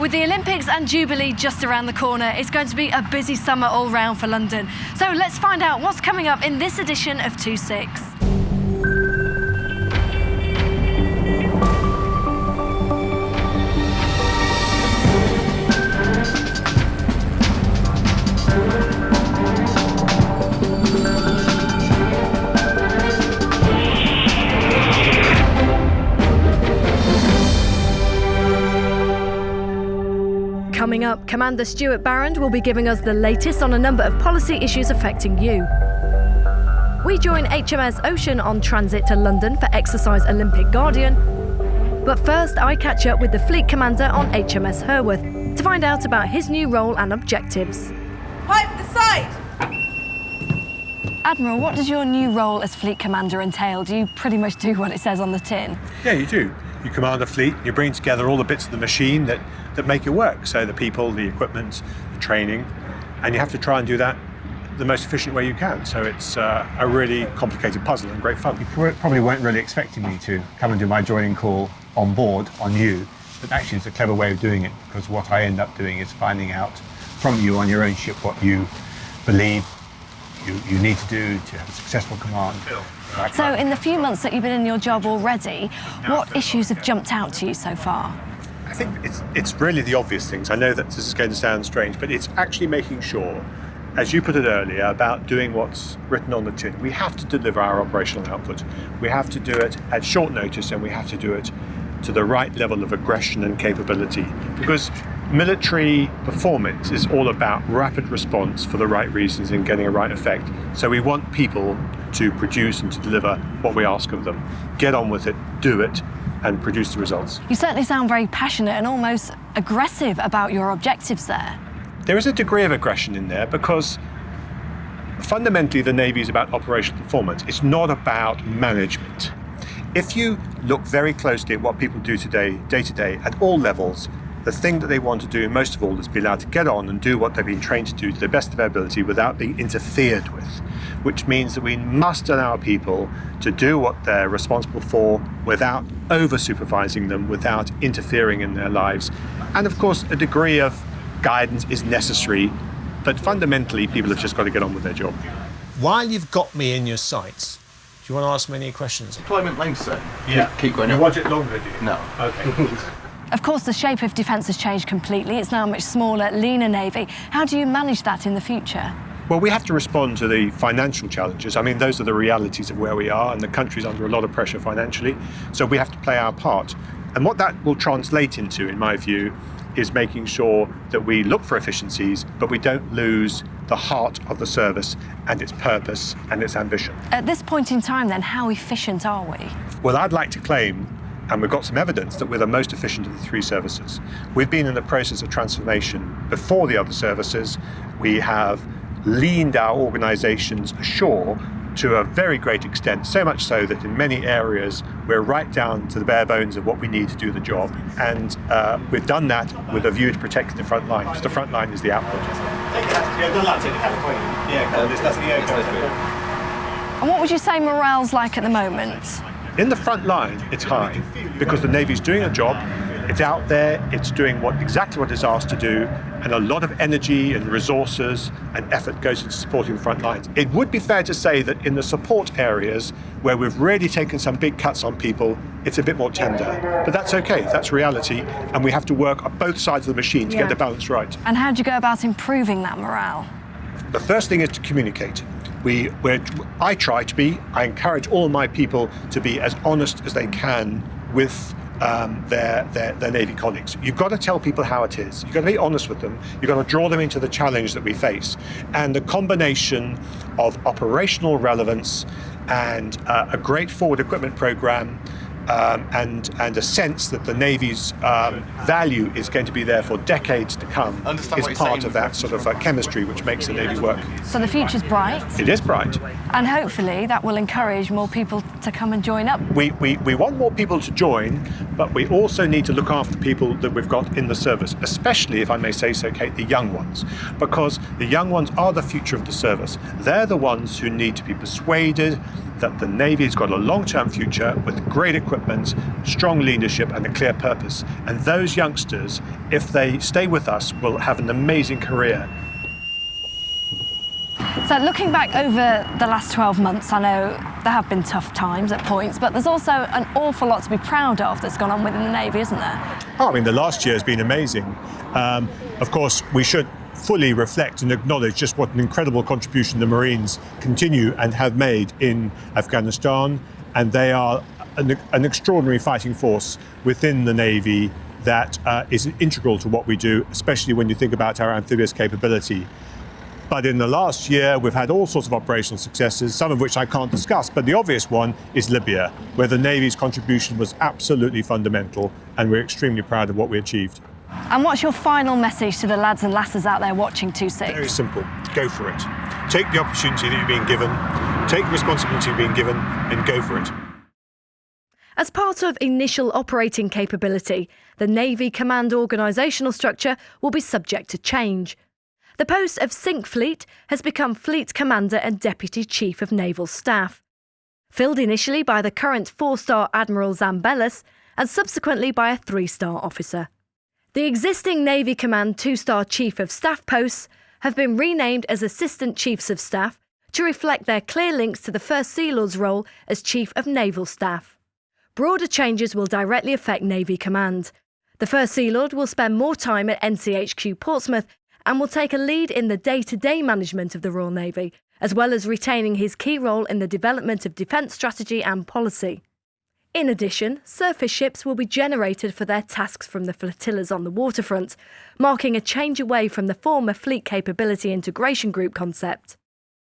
With the Olympics and Jubilee just around the corner, it's going to be a busy summer all round for London. So let's find out what's coming up in this edition of 2-6. Coming up, Commander Stuart Barrand will be giving us the latest on a number of policy issues affecting you. We join HMS Ocean on transit to London for exercise Olympic Guardian. But first, I catch up with the Fleet Commander on HMS Hurworth to find out about his new role and objectives. Pipe aside! Admiral, what does your new role as Fleet Commander entail? Do you pretty much do what it says on the tin? Yeah, you do. You command a fleet, you bring together all the bits of the machine that make it work. So the people, the equipment, the training, and you have to try and do that the most efficient way you can. So it's a really complicated puzzle and great fun. You probably weren't really expecting me to come and do my joining call on board on you, but actually it's a clever way of doing it, because what I end up doing is finding out from you on your own ship what you believe you need to do to have a successful command. So in the few months that you've been in your job already, what issues have jumped out to you so far? I think it's really the obvious things. I know that this is going to sound strange, but it's actually making sure, as you put it earlier, about doing what's written on the tin. We have to deliver our operational output. We have to do it at short notice, and we have to do it to the right level of aggression and capability. Because military performance is all about rapid response for the right reasons and getting a right effect. So we want people to produce and to deliver what we ask of them. Get on with it, do it, and produce the results. You certainly sound very passionate and almost aggressive about your objectives there. There is a degree of aggression in there because fundamentally the Navy is about operational performance. It's not about management. If you look very closely at what people do today, day to day, at all levels, the thing that they want to do most of all is be allowed to get on and do what they've been trained to do to the best of their ability without being interfered with, which means that we must allow people to do what they're responsible for without over-supervising them, without interfering in their lives. And of course, a degree of guidance is necessary, but fundamentally, people have just got to get on with their job. While you've got me in your sights, do you want to ask me any questions? Deployment length, sir. Yeah. Keep going You up. want it longer, do you? No. Okay. Of course, the shape of defence has changed completely. It's now a much smaller, leaner Navy. How do you manage that in the future? Well, we have to respond to the financial challenges. I mean, those are the realities of where we are, and the country's under a lot of pressure financially. So we have to play our part. And what that will translate into, in my view, is making sure that we look for efficiencies, but we don't lose the heart of the service and its purpose and its ambition. At this point in time, then, how efficient are we? Well, I'd like to claim, and we've got some evidence, that we're the most efficient of the three services. We've been in the process of transformation before the other services. We have leaned our organisations ashore to a very great extent, so much so that in many areas we're right down to the bare bones of what we need to do the job. And we've done that with a view to protecting the front line, because the front line is the output. And what would you say morale's like at the moment? In the front line, it's high, because the Navy's doing a job, it's out there, it's doing exactly what it's asked to do, and a lot of energy and resources and effort goes into supporting the front lines. It would be fair to say that in the support areas, where we've really taken some big cuts on people, it's a bit more tender. But that's okay, that's reality, and we have to work on both sides of the machine to get the balance right. And how do you go about improving that morale? The first thing is to communicate. I encourage all my people to be as honest as they can with their Navy colleagues. You've got to tell people how it is. You've got to be honest with them. You've got to draw them into the challenge that we face. And the combination of operational relevance and a great forward equipment program and a sense that the Navy's value is going to be there for decades to come is part of that sort of chemistry which makes the Navy work. So the future's bright? It is bright. And hopefully that will encourage more people to come and join up. We want more people to join, but we also need to look after people that we've got in the service, especially, if I may say so, Kate, the young ones, because the young ones are the future of the service. They're the ones who need to be persuaded, that the Navy has got a long-term future with great equipment, strong leadership and a clear purpose. And those youngsters, if they stay with us, will have an amazing career. So looking back over the last 12 months, I know there have been tough times at points, but there's also an awful lot to be proud of that's gone on within the Navy, isn't there? Oh, I mean, the last year has been amazing. Of course, we should fully reflect and acknowledge just what an incredible contribution the Marines continue and have made in Afghanistan. And they are an extraordinary fighting force within the Navy that is integral to what we do, especially when you think about our amphibious capability. But in the last year, we've had all sorts of operational successes, some of which I can't discuss, but the obvious one is Libya, where the Navy's contribution was absolutely fundamental, and we're extremely proud of what we achieved. And what's your final message to the lads and lasses out there watching 2-6? Very simple. Go for it. Take the opportunity that you're being given, take the responsibility you're being given, and go for it. As part of initial operating capability, the Navy Command organisational structure will be subject to change. The post of Cinque Fleet has become Fleet Commander and Deputy Chief of Naval Staff. Filled initially by the current 4-star Admiral Zambellis and subsequently by a 3-star officer. The existing Navy Command 2-star Chief of Staff posts have been renamed as Assistant Chiefs of Staff to reflect their clear links to the First Sea Lord's role as Chief of Naval Staff. Broader changes will directly affect Navy Command. The First Sea Lord will spend more time at NCHQ Portsmouth and will take a lead in the day-to-day management of the Royal Navy, as well as retaining his key role in the development of defence strategy and policy. In addition, surface ships will be generated for their tasks from the flotillas on the waterfront, marking a change away from the former Fleet Capability Integration Group concept.